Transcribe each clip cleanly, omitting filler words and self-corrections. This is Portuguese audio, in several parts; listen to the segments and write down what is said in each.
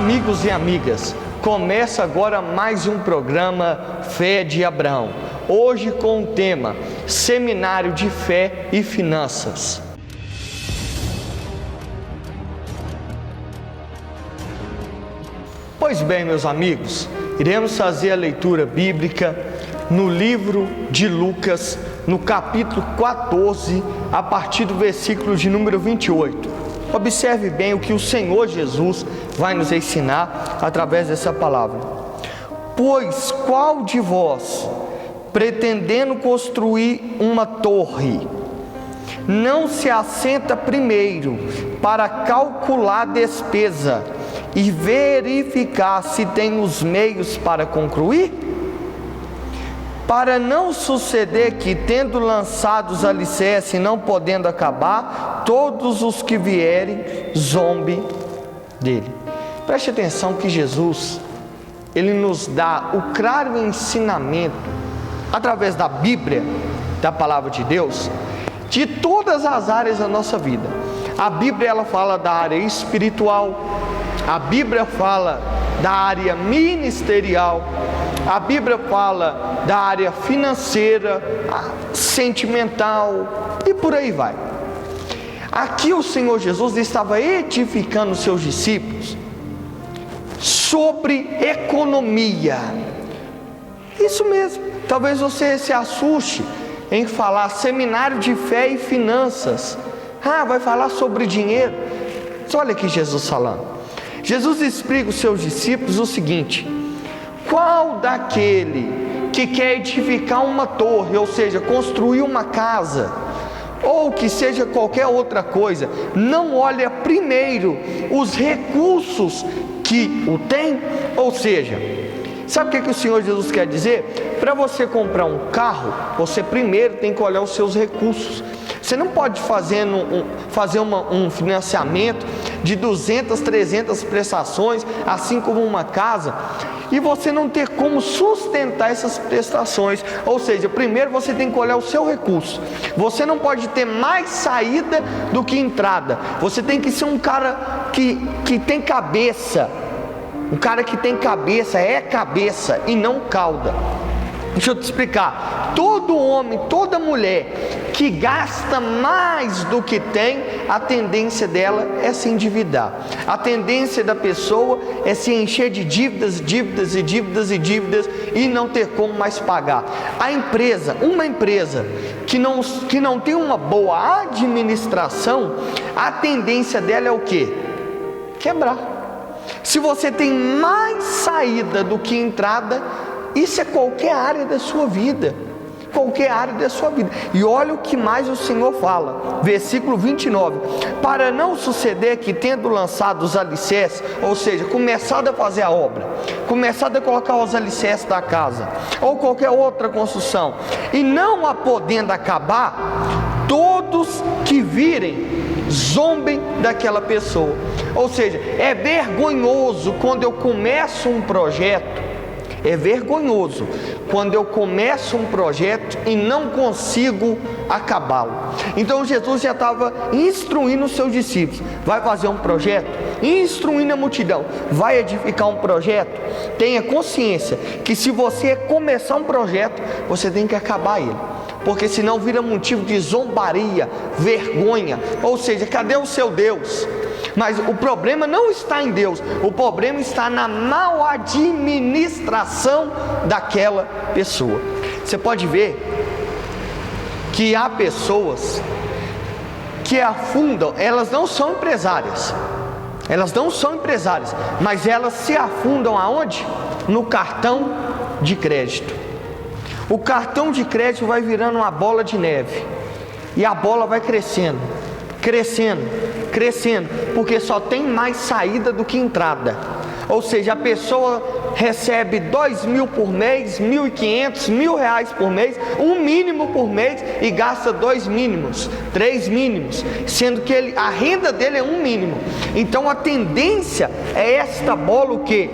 Amigos e amigas, começa agora mais um programa Fé de Abraão. Hoje com o tema Seminário de Fé e Finanças. Pois bem, meus amigos, iremos fazer a leitura bíblica no livro de Lucas, no capítulo 14, a partir do versículo de número 28. Observe bem o que o Senhor Jesus vai nos ensinar através dessa palavra. Pois qual de vós, pretendendo construir uma torre, não se assenta primeiro para calcular a despesa e verificar se tem os meios para concluir? Para não suceder que, tendo lançado os alicerces e não podendo acabar, todos os que vierem zombem dele. Preste atenção que Jesus, ele nos dá o claro ensinamento, através da Bíblia, da Palavra de Deus, de todas as áreas da nossa vida. A Bíblia, ela fala da área espiritual, a Bíblia fala da área ministerial, a Bíblia fala da área financeira, sentimental e por aí vai. Aqui o Senhor Jesus estava edificando os seus discípulos sobre economia. Isso mesmo. Talvez você se assuste em falar seminário de fé e finanças. Vai falar sobre dinheiro. Mas olha aqui Jesus falando. Jesus explica aos seus discípulos o seguinte: qual daquele que quer edificar uma torre, ou seja, construir uma casa, ou que seja qualquer outra coisa, não olha primeiro os recursos que o tem? Ou seja, sabe o que o Senhor Jesus quer dizer? Para você comprar um carro, você primeiro tem que olhar os seus recursos. Você não pode fazer um financiamento de 200, 300 prestações, assim como uma casa, e você não ter como sustentar essas prestações. Ou seja, primeiro você tem que olhar o seu recurso. Você não pode ter mais saída do que entrada. Você tem que ser um cara que tem cabeça. Um cara que tem cabeça, é cabeça e não cauda. Deixa eu te explicar. Todo homem, toda mulher que gasta mais do que tem, a tendência dela é se endividar. A tendência da pessoa é se encher de dívidas e não ter como mais pagar. Uma empresa que não tem uma boa administração, a tendência dela é o quê? Quebrar. Se você tem mais saída do que entrada, isso é qualquer área da sua vida. Qualquer área da sua vida. E olha o que mais o Senhor fala. Versículo 29. Para não suceder que, tendo lançado os alicerces, ou seja, começado a fazer a obra, começado a colocar os alicerces da casa, ou qualquer outra construção, e não a podendo acabar, todos que virem zombem daquela pessoa. Ou seja, é vergonhoso quando eu começo um projeto. É vergonhoso quando eu começo um projeto e não consigo acabá-lo. Então Jesus já estava instruindo os seus discípulos. Vai fazer um projeto? Instruindo a multidão. Vai edificar um projeto? Tenha consciência que se você começar um projeto, você tem que acabar ele. Porque senão vira motivo de zombaria, vergonha. Ou seja, cadê o seu Deus? Mas o problema não está em Deus, o problema está na mal administração daquela pessoa. Você pode ver que há pessoas que afundam, elas não são empresárias, mas elas se afundam aonde? No cartão de crédito. O cartão de crédito vai virando uma bola de neve, e a bola vai crescendo, porque só tem mais saída do que entrada. Ou seja, a pessoa recebe 2.000 por mês, 1.500, R$1.000 por mês, um mínimo por mês, e gasta 2 mínimos, 3 mínimos, sendo que a renda dele é um mínimo. Então a tendência é esta bola o quê?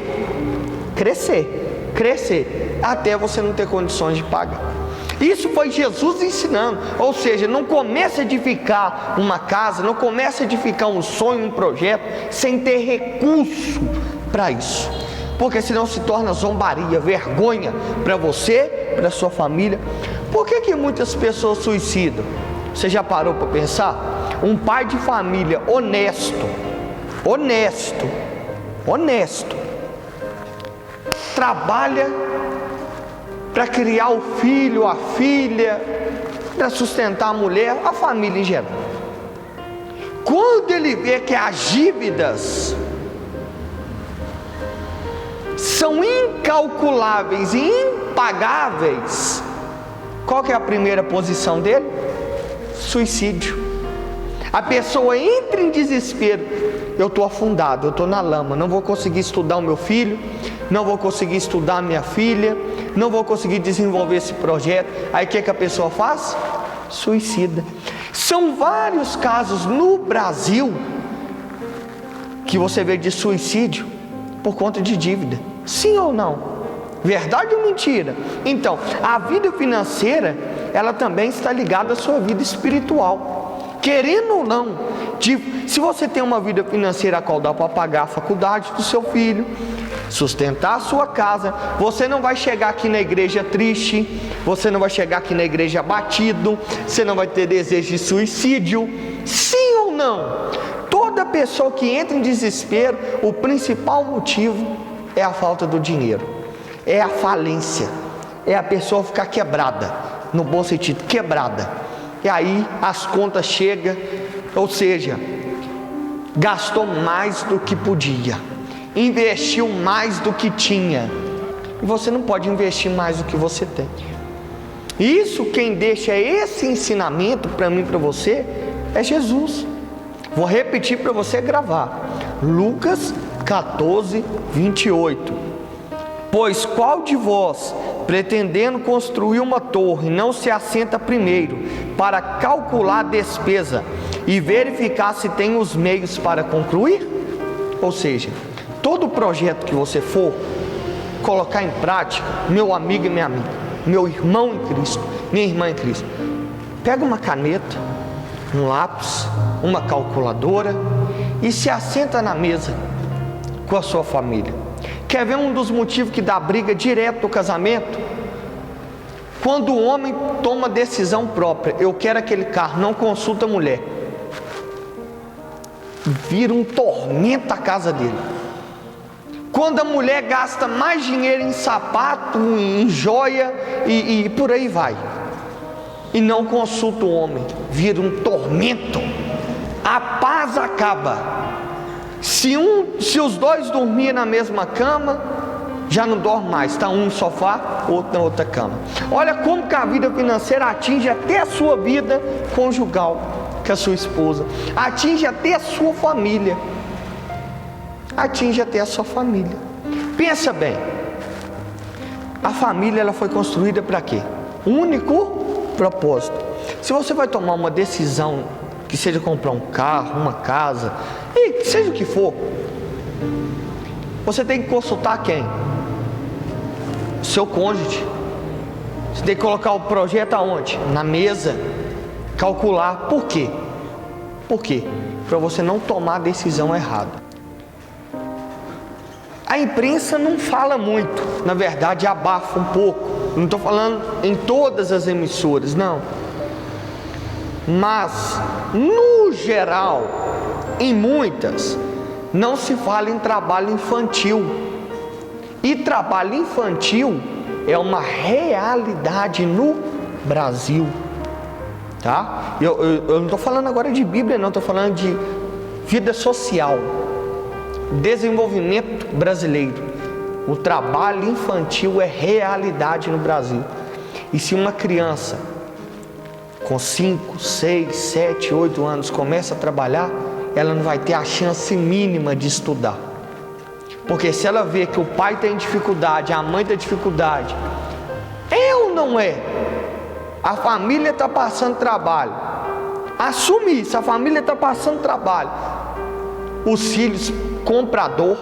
Crescer, até você não ter condições de pagar. Isso foi Jesus ensinando. Ou seja, não comece a edificar uma casa, não comece a edificar um sonho, um projeto, sem ter recurso para isso, porque senão se torna zombaria, vergonha para você, para sua família. Por que muitas pessoas suicidam? Você já parou para pensar? Um pai de família honesto, trabalha para criar o filho, a filha, para sustentar a mulher, a família em geral. Quando ele vê que as dívidas são incalculáveis e impagáveis, qual que é a primeira posição dele? Suicídio. A pessoa entra em desespero. Eu estou afundado, eu estou na lama, não vou conseguir estudar o meu filho, não vou conseguir estudar a minha filha, não vou conseguir desenvolver esse projeto. Aí o que a pessoa faz? Suicida. São vários casos no Brasil que você vê de suicídio por conta de dívida. Sim ou não? Verdade ou mentira? Então, a vida financeira, ela também está ligada à sua vida espiritual. Querendo ou não, se você tem uma vida financeira a qual dá para pagar a faculdade do seu filho, sustentar a sua casa, você não vai chegar aqui na igreja triste, você não vai chegar aqui na igreja abatido, você não vai ter desejo de suicídio. Sim ou não? Toda pessoa que entra em desespero, o principal motivo é a falta do dinheiro, é a falência, é a pessoa ficar quebrada, no bom sentido, quebrada. E aí as contas chegam, ou seja, gastou mais do que podia, investiu mais do que tinha, e você não pode investir mais do que você tem. Isso, quem deixa esse ensinamento para mim e para você é Jesus. Vou repetir para você gravar. Lucas 14, 28. Pois qual de vós, pretendendo construir uma torre, não se assenta primeiro para calcular a despesa e verificar se tem os meios para concluir? Ou seja, todo projeto que você for colocar em prática, meu amigo e minha amiga, meu irmão em Cristo, minha irmã em Cristo, pega uma caneta, um lápis, uma calculadora e se assenta na mesa com a sua família. Quer ver um dos motivos que dá briga direto no casamento? Quando o homem toma decisão própria, eu quero aquele carro, não consulta a mulher, vira um tormento a casa dele. Quando a mulher gasta mais dinheiro em sapato, em joia e por aí vai, e não consulta o homem, vira um tormento. A paz acaba. Se os dois dormirem na mesma cama, já não dorme mais, está um no sofá, outro na outra cama. Olha como que a vida financeira atinge até a sua vida conjugal, com a sua esposa, atinge até a sua família, atinge até a sua família. Pensa bem, a família ela foi construída para quê? Um único propósito. Se você vai tomar uma decisão, que seja comprar um carro, uma casa, e seja o que for, você tem que consultar quem? O seu cônjuge. Você tem que colocar o projeto aonde? Na mesa, calcular. Por quê? Por quê? Para você não tomar a decisão errada. A imprensa não fala muito, na verdade abafa um pouco. Não estou falando em todas as emissoras, não. Mas, no geral, em muitas, não se fala em trabalho infantil. E trabalho infantil é uma realidade no Brasil, tá? Eu não estou falando agora de Bíblia, não, estou falando de vida social, desenvolvimento brasileiro. O trabalho infantil é realidade no Brasil. E se uma criança com 5, 6, 7, 8 anos começa a trabalhar, ela não vai ter a chance mínima de estudar. Porque se ela vê que o pai tem dificuldade, a mãe tem dificuldade, é ou não é? A família está passando trabalho. Assume isso, a família está passando trabalho. Os filhos compram a dor,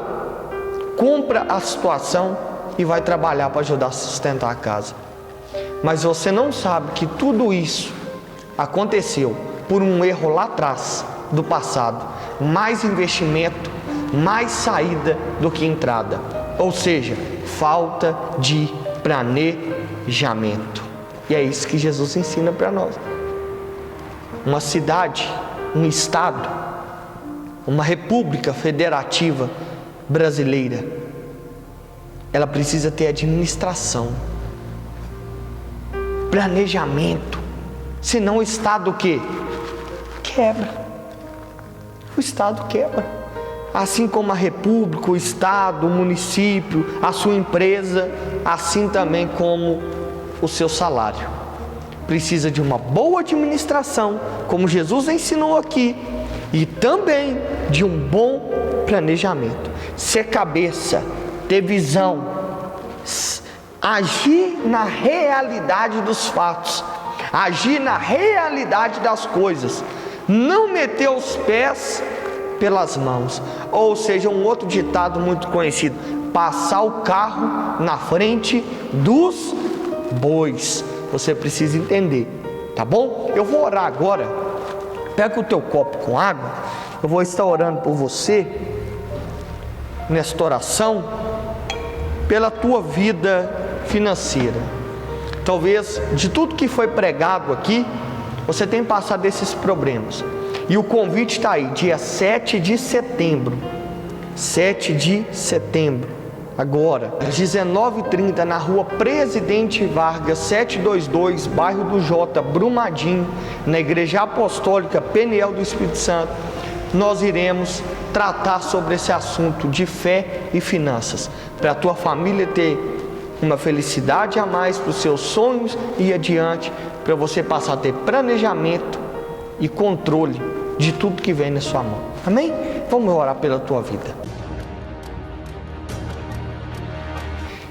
compra a situação e vai trabalhar para ajudar a sustentar a casa. Mas você não sabe que tudo isso aconteceu por um erro lá atrás, do passado. Mais investimento, mais saída do que entrada, ou seja, falta de planejamento. E é isso que Jesus ensina para nós. Uma cidade, um estado, uma república federativa brasileira, ela precisa ter administração, planejamento, senão o estado o quê? Quebra. O estado quebra. Assim como a república, o estado, o município, a sua empresa, assim também como o seu salário. Precisa de uma boa administração, como Jesus ensinou aqui, e também de um bom planejamento. Ser cabeça, ter visão, agir na realidade dos fatos, agir na realidade das coisas, não meter os pés pelas mãos. Ou seja, um outro ditado muito conhecido: passar o carro na frente dos bois. Você precisa entender, tá bom? Eu vou orar agora. Pega o teu copo com água. Eu vou estar orando por você nesta oração, pela tua vida financeira. Talvez de tudo que foi pregado aqui, você tenha passado esses problemas. E o convite está aí, dia 7 de setembro. 7 de setembro. Agora, às 19h30, na rua Presidente Vargas, 722, bairro do Jota, Brumadinho, na Igreja Apostólica Peniel do Espírito Santo, nós iremos tratar sobre esse assunto de fé e finanças, para a tua família ter uma felicidade a mais, para os seus sonhos ir adiante, para você passar a ter planejamento e controle de tudo que vem na sua mão. Amém? Vamos orar pela tua vida.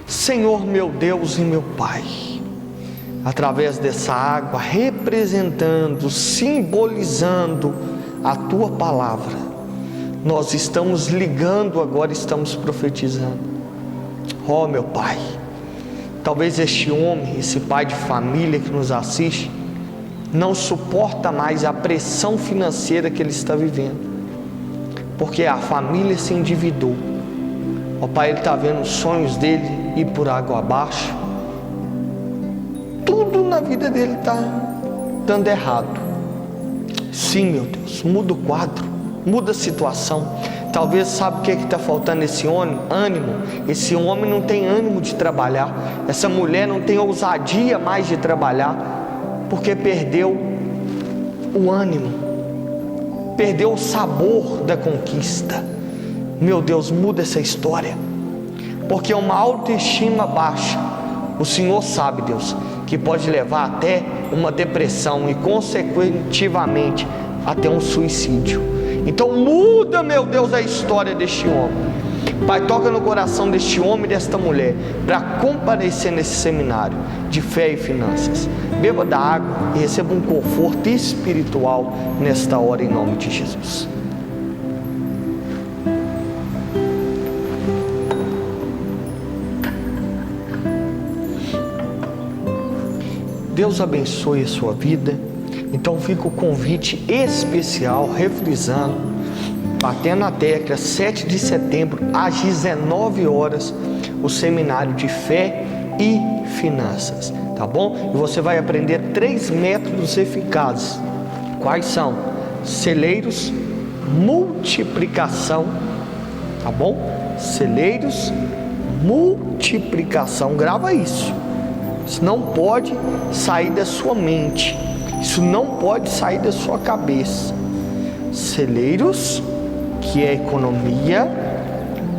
Senhor, meu Deus e meu Pai, através dessa água, representando, simbolizando a tua palavra, nós estamos ligando agora, estamos profetizando. Oh, meu Pai, talvez este homem, esse pai de família que nos assiste, não suporta mais a pressão financeira que ele está vivendo, porque a família se endividou. Ó Pai, ele está vendo os sonhos dele ir por água abaixo. Tudo na vida dele está dando errado. Sim, meu Deus, muda o quadro, muda a situação. Talvez sabe o que está faltando esse ânimo? Esse homem não tem ânimo de trabalhar. Essa mulher não tem ousadia mais de trabalhar, porque perdeu o ânimo, perdeu o sabor da conquista. Meu Deus, muda essa história, porque uma autoestima baixa, o Senhor sabe, Deus, que pode levar até uma depressão e consecutivamente até um suicídio. Então muda, meu Deus, a história deste homem. Pai, toca no coração deste homem e desta mulher para comparecer nesse seminário de fé e finanças. Beba da água e receba um conforto espiritual nesta hora, em nome de Jesus. Deus abençoe a sua vida. Então fica o convite especial, refrisando, batendo na tecla, 7 de setembro, às 19 horas, o seminário de fé e finanças, tá bom? E você vai aprender 3 métodos eficazes. Quais são? Celeiros, multiplicação, tá bom? Celeiros, multiplicação, grava isso. Isso não pode sair da sua mente, isso não pode sair da sua cabeça. Celeiros, que é economia,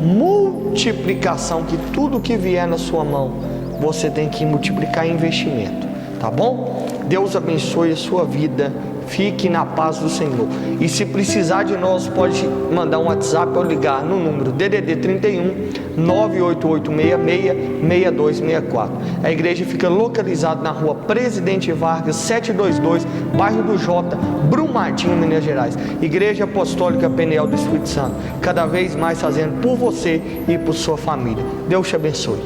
multiplicação, que tudo que vier na sua mão, você tem que multiplicar em investimento, tá bom? Deus abençoe a sua vida, fique na paz do Senhor. E se precisar de nós, pode mandar um WhatsApp ou ligar no número DDD 31 988666264. A igreja fica localizada na rua Presidente Vargas, 722, bairro do Jota, Brumadinho, Minas Gerais. Igreja Apostólica Peniel do Espírito Santo, cada vez mais fazendo por você e por sua família. Deus te abençoe.